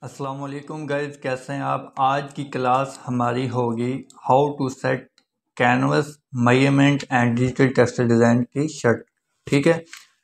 अस्सलाम वालेकुम गाइस, कैसे हैं आप। आज की क्लास हमारी होगी how to set canvas measurement and digital textile design की शर्ट। ठीक है,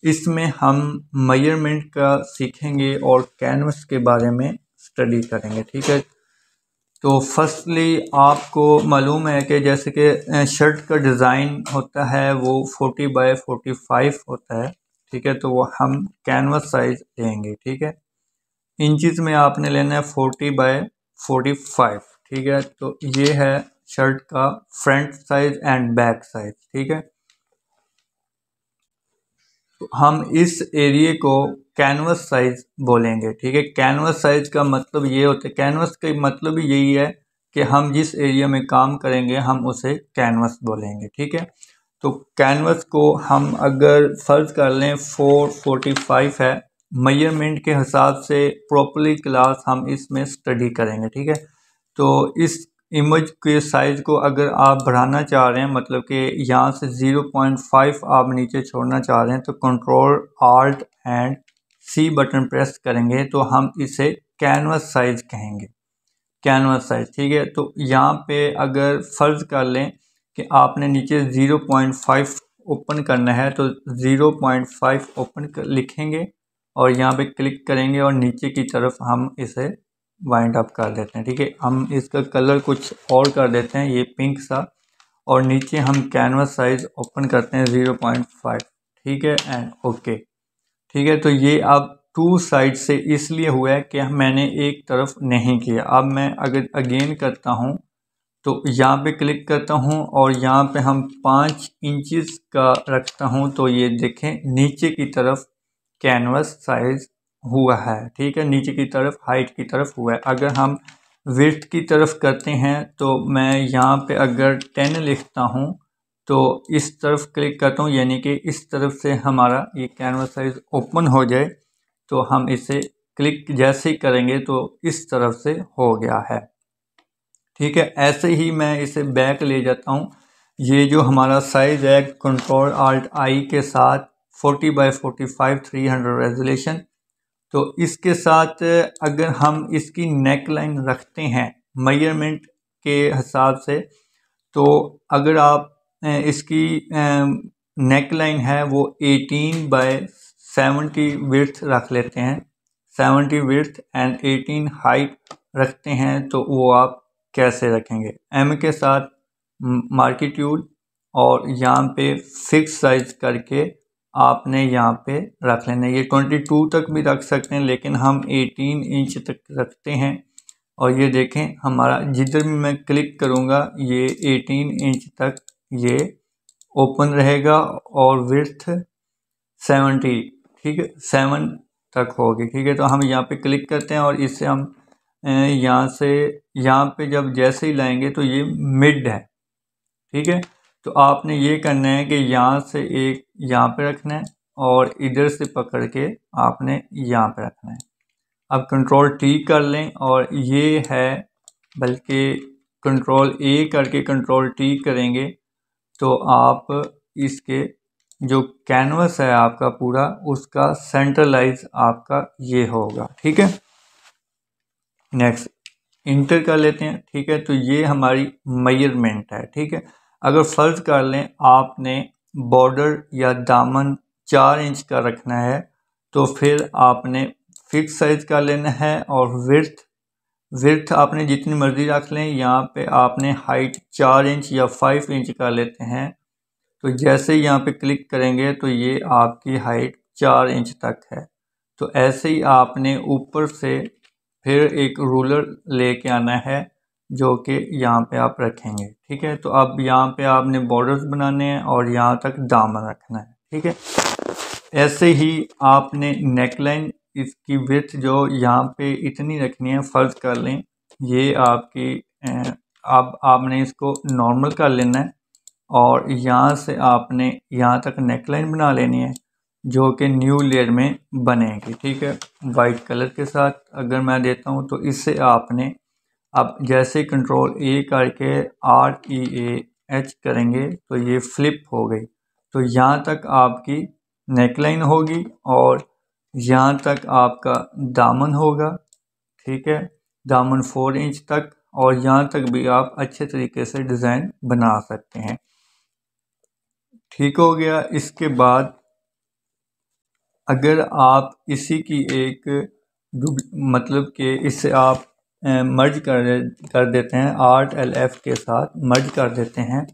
इसमें हम मेजरमेंट का सीखेंगे और कैनवस के बारे में स्टडी करेंगे। ठीक है, तो फर्स्टली आपको मालूम है कि जैसे कि शर्ट का डिज़ाइन होता है वो 40 बाय 45 होता है। ठीक है, तो वो हम कैनवस साइज लेंगे। ठीक है, इंचज़ में आपने लेना है 40 बाय 45। ठीक है, तो ये है शर्ट का front size and back size. ठीक है, तो हम इस एरिए को कैनवस साइज बोलेंगे। ठीक है, कैनवस साइज का मतलब ये होता है, कैनवस का मतलब ही यही है कि हम जिस एरिया में काम करेंगे हम उसे कैनवस बोलेंगे। ठीक है, तो कैनवस को हम अगर फर्ज कर लें 445 है, मेजरमेंट के हिसाब से प्रॉपरली क्लास हम इसमें स्टडी करेंगे। ठीक है, तो इस इमेज के साइज़ को अगर आप बढ़ाना चाह रहे हैं, मतलब कि यहाँ से 0.5 आप नीचे छोड़ना चाह रहे हैं, तो control alt and C button press करेंगे तो हम इसे कैनवस साइज कहेंगे, कैनवस साइज। ठीक है, तो यहाँ पे अगर फ़र्ज़ कर लें कि आपने नीचे 0.5 ओपन करना है तो 0.5 ओपन लिखेंगे और यहाँ पे क्लिक करेंगे और नीचे की तरफ हम इसे वाइंड अप कर देते हैं। ठीक है, हम इसका कलर कुछ और कर देते हैं, ये पिंक सा, और नीचे हम कैनवस साइज ओपन करते हैं 0.5। ठीक है, एंड ओके। ठीक है, तो ये अब टू साइड से इसलिए हुआ है कि मैंने एक तरफ नहीं किया। अब मैं अगर अगेन करता हूँ तो यहाँ पे क्लिक करता हूँ और यहाँ पे हम 5 इंचज़ का रखता हूँ तो ये देखें नीचे की तरफ कैनवस साइज हुआ है। ठीक है, नीचे की तरफ हाइट की तरफ हुआ है। अगर हम विड्थ की तरफ करते हैं तो मैं यहाँ पे अगर 10 लिखता हूँ तो इस तरफ क्लिक करता हूँ, यानी कि इस तरफ से हमारा ये कैनवस साइज ओपन हो जाए तो हम इसे क्लिक जैसे ही करेंगे तो इस तरफ से हो गया है। ठीक है, ऐसे ही मैं इसे बैक ले जाता हूँ। ये जो हमारा साइज़ है कंट्रोल आल्ट आई के साथ 40 बाय 45 300 रेजोल्यूशन, तो इसके साथ अगर हम इसकी नेक लाइन रखते हैं मेजरमेंट के हिसाब से, तो अगर आप इसकी नेक लाइन है वो 18 बाय 70 विड्थ रख लेते हैं, 70 विड्थ एंड 18 हाइट रखते हैं, तो वो आप कैसे रखेंगे, एम के साथ मार्किट्यूड और यहाँ पे फिक्स साइज करके आपने यहाँ पे रख लेना है। ये 22 तक भी रख सकते हैं लेकिन हम 18 इंच तक रखते हैं। और ये देखें हमारा जिधर भी मैं क्लिक करूँगा ये 18 इंच तक ये ओपन रहेगा और विड्थ 70, ठीक है, 7 तक होगी। ठीक है, तो हम यहाँ पे क्लिक करते हैं और इससे हम यहाँ से यहाँ पे जब जैसे ही लाएंगे तो ये मिड है। ठीक है, तो आपने ये करना है कि यहाँ से एक यहाँ पे रखना है और इधर से पकड़ के आपने यहाँ पे रखना है। अब कंट्रोल टी कर लें और ये है, बल्कि कंट्रोल ए करके कंट्रोल टी करेंगे तो आप इसके जो कैनवस है आपका पूरा उसका सेंट्रलाइज आपका ये होगा। ठीक है, नेक्स्ट इंटर कर लेते हैं। ठीक है, तो ये हमारी मेजरमेंट है। ठीक है, अगर फ़र्ज कर लें आपने बॉर्डर या दामन 4 इंच का रखना है तो फिर आपने फिक्स साइज का लेना है और विड्थ आपने जितनी मर्ज़ी रख लें। यहाँ पे आपने हाइट 4 इंच या 5 इंच का लेते हैं, तो जैसे ही यहाँ पे क्लिक करेंगे तो ये आपकी हाइट 4 इंच तक है। तो ऐसे ही आपने ऊपर से फिर एक रूलर लेके आना है जो कि यहाँ पे आप रखेंगे। ठीक है, तो अब यहाँ पे आपने बॉर्डर्स बनाने हैं और यहाँ तक दामन रखना है। ठीक है, ऐसे ही आपने नेकलाइन इसकी विड्थ जो यहाँ पे इतनी रखनी है, फ़र्ज कर लें ये आपकी अब आपने इसको नॉर्मल कर लेना है और यहाँ से आपने यहाँ तक नेकलाइन बना लेनी है जो कि न्यू लेयर में बनेगी। ठीक है, वाइट कलर के साथ अगर मैं देता हूँ तो इससे आपने अब जैसे कंट्रोल ए करके REAH करेंगे तो ये फ्लिप हो गई, तो यहाँ तक आपकी नेकलाइन होगी और यहाँ तक आपका दामन होगा। ठीक है, दामन 4 इंच तक, और यहाँ तक भी आप अच्छे तरीके से डिज़ाइन बना सकते हैं। ठीक हो गया। इसके बाद अगर आप इसी की एक मतलब कि इससे आप मर्ज कर देते हैं, ArtLF के साथ मर्ज कर देते हैं,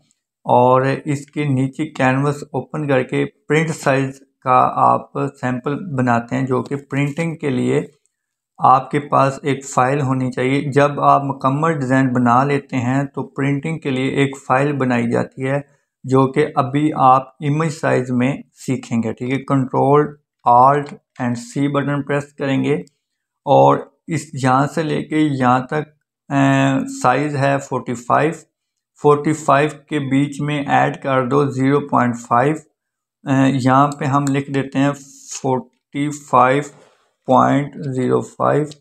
और इसके नीचे कैनवस ओपन करके प्रिंट साइज का आप सैंपल बनाते हैं, जो कि प्रिंटिंग के लिए आपके पास एक फ़ाइल होनी चाहिए। जब आप मुकम्मल डिज़ाइन बना लेते हैं तो प्रिंटिंग के लिए एक फ़ाइल बनाई जाती है, जो कि अभी आप इमेज साइज़ में सीखेंगे। ठीक है, Ctrl+Alt+C बटन प्रेस करेंगे, और इस यहाँ से लेके यहाँ तक साइज़ है 45 के बीच में ऐड कर दो 0.5। यहाँ पे हम लिख देते हैं 45.05,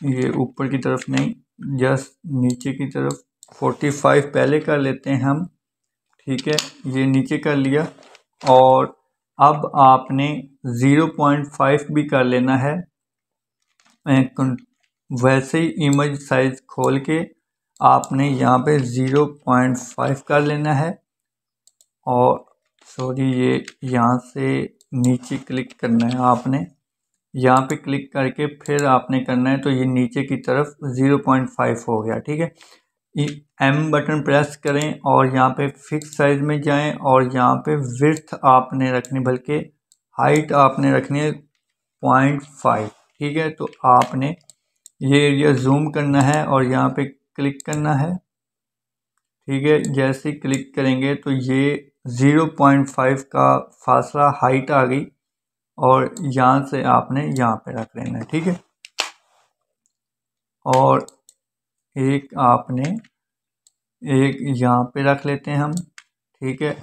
ये ऊपर की तरफ नहीं, जस्ट नीचे की तरफ 45 पहले कर लेते हैं हम। ठीक है, ये नीचे कर लिया, और अब आपने 0.5 भी कर लेना है। वैसे ही इमेज साइज खोल के आपने यहाँ पे 0.5 कर लेना है, और सॉरी ये यहाँ से नीचे क्लिक करना है आपने, यहाँ पे क्लिक करके फिर आपने करना है, तो ये नीचे की तरफ 0.5 हो गया। ठीक है, M बटन प्रेस करें और यहाँ पे फिक्स साइज में जाएं, और यहाँ पे विड्थ आपने रखनी, बल्कि हाइट आपने रखनी है 0.5। ठीक है, तो आपने ये एरिया जूम करना है और यहाँ पे क्लिक करना है। ठीक है, जैसे ही क्लिक करेंगे तो ये 0.5 का फासला हाइट आ गई, और यहाँ से आपने यहाँ पे रख लेना है। ठीक है, और एक आपने एक यहाँ पे रख लेते हैं हम। ठीक है,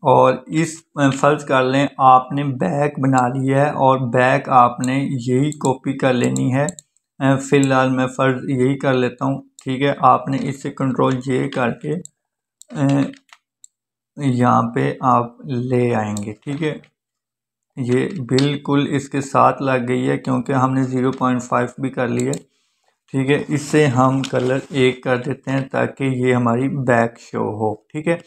और इस फर्ज कर लें आपने बैक बना लिया है, और बैक आपने यही कॉपी कर लेनी है। फ़िलहाल मैं फ़र्ज यही कर लेता हूँ। ठीक है, आपने इससे Ctrl+J करके यहाँ पे आप ले आएंगे। ठीक है, ये बिल्कुल इसके साथ लग गई है, क्योंकि हमने 0.5 भी कर लिया। ठीक है, इससे हम कलर 1 कर देते हैं ताकि ये हमारी बैक शो हो। ठीक है,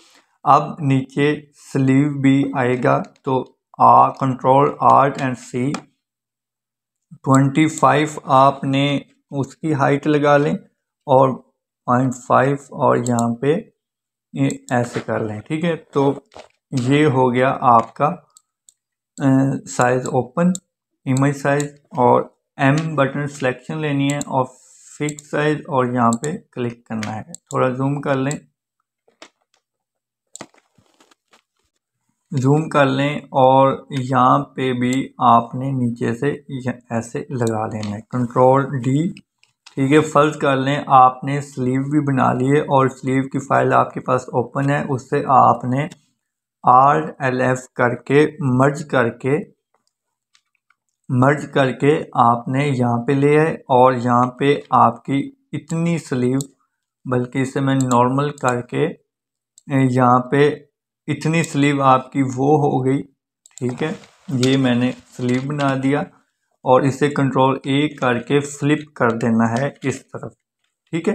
अब नीचे स्लीव भी आएगा, तो Ctrl+Alt+C 25 आपने उसकी हाइट लगा लें, और 0.5 और यहाँ पे ऐसे कर लें। ठीक है, तो ये हो गया आपका साइज़ ओपन, इमेज साइज़, और M बटन सिलेक्शन लेनी है, और फिक्स साइज, और यहाँ पे क्लिक करना है। थोड़ा जूम कर लें, और यहाँ पे भी आपने नीचे से ऐसे लगा लेना है, Ctrl+D। ठीक है, फर्ज कर लें आपने स्लीव भी बना लिए, और स्लीव की फाइल आपके पास ओपन है, उससे आपने Alt+F करके मर्ज करके आपने यहाँ पे ले आए, और यहाँ पे आपकी इतनी स्लीव, बल्कि इसे मैं नॉर्मल करके यहाँ पे इतनी स्लीव आपकी वो हो गई। ठीक है, ये मैंने स्लीव बना दिया, और इसे Ctrl+A करके फ्लिप कर देना है इस तरफ। ठीक है,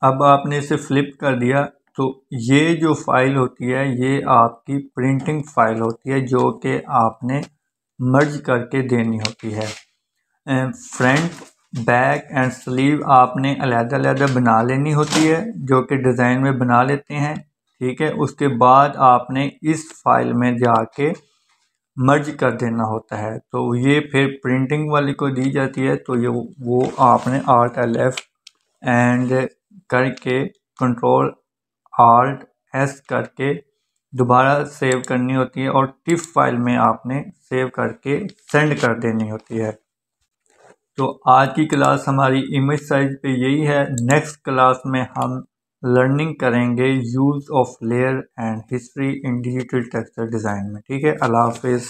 अब आपने इसे फ्लिप कर दिया, तो ये जो फाइल होती है ये आपकी प्रिंटिंग फाइल होती है, जो कि आपने मर्ज करके देनी होती है। फ्रंट, बैक एंड स्लीव आपने अलग-अलग बना लेनी होती है, जो कि डिज़ाइन में बना लेते हैं। ठीक है, उसके बाद आपने इस फाइल में जाके मर्ज कर देना होता है, तो ये फिर प्रिंटिंग वाली को दी जाती है। तो ये वो आपने Alt+F एंड करके Ctrl+Alt+S करके दोबारा सेव करनी होती है, और टिफ फाइल में आपने सेव करके सेंड कर देनी होती है। तो आज की क्लास हमारी इमेज साइज पे यही है। नेक्स्ट क्लास में हम लर्निंग करेंगे use of layer and history in digital texture design में। ठीक है, अल्लाह हाफिज़।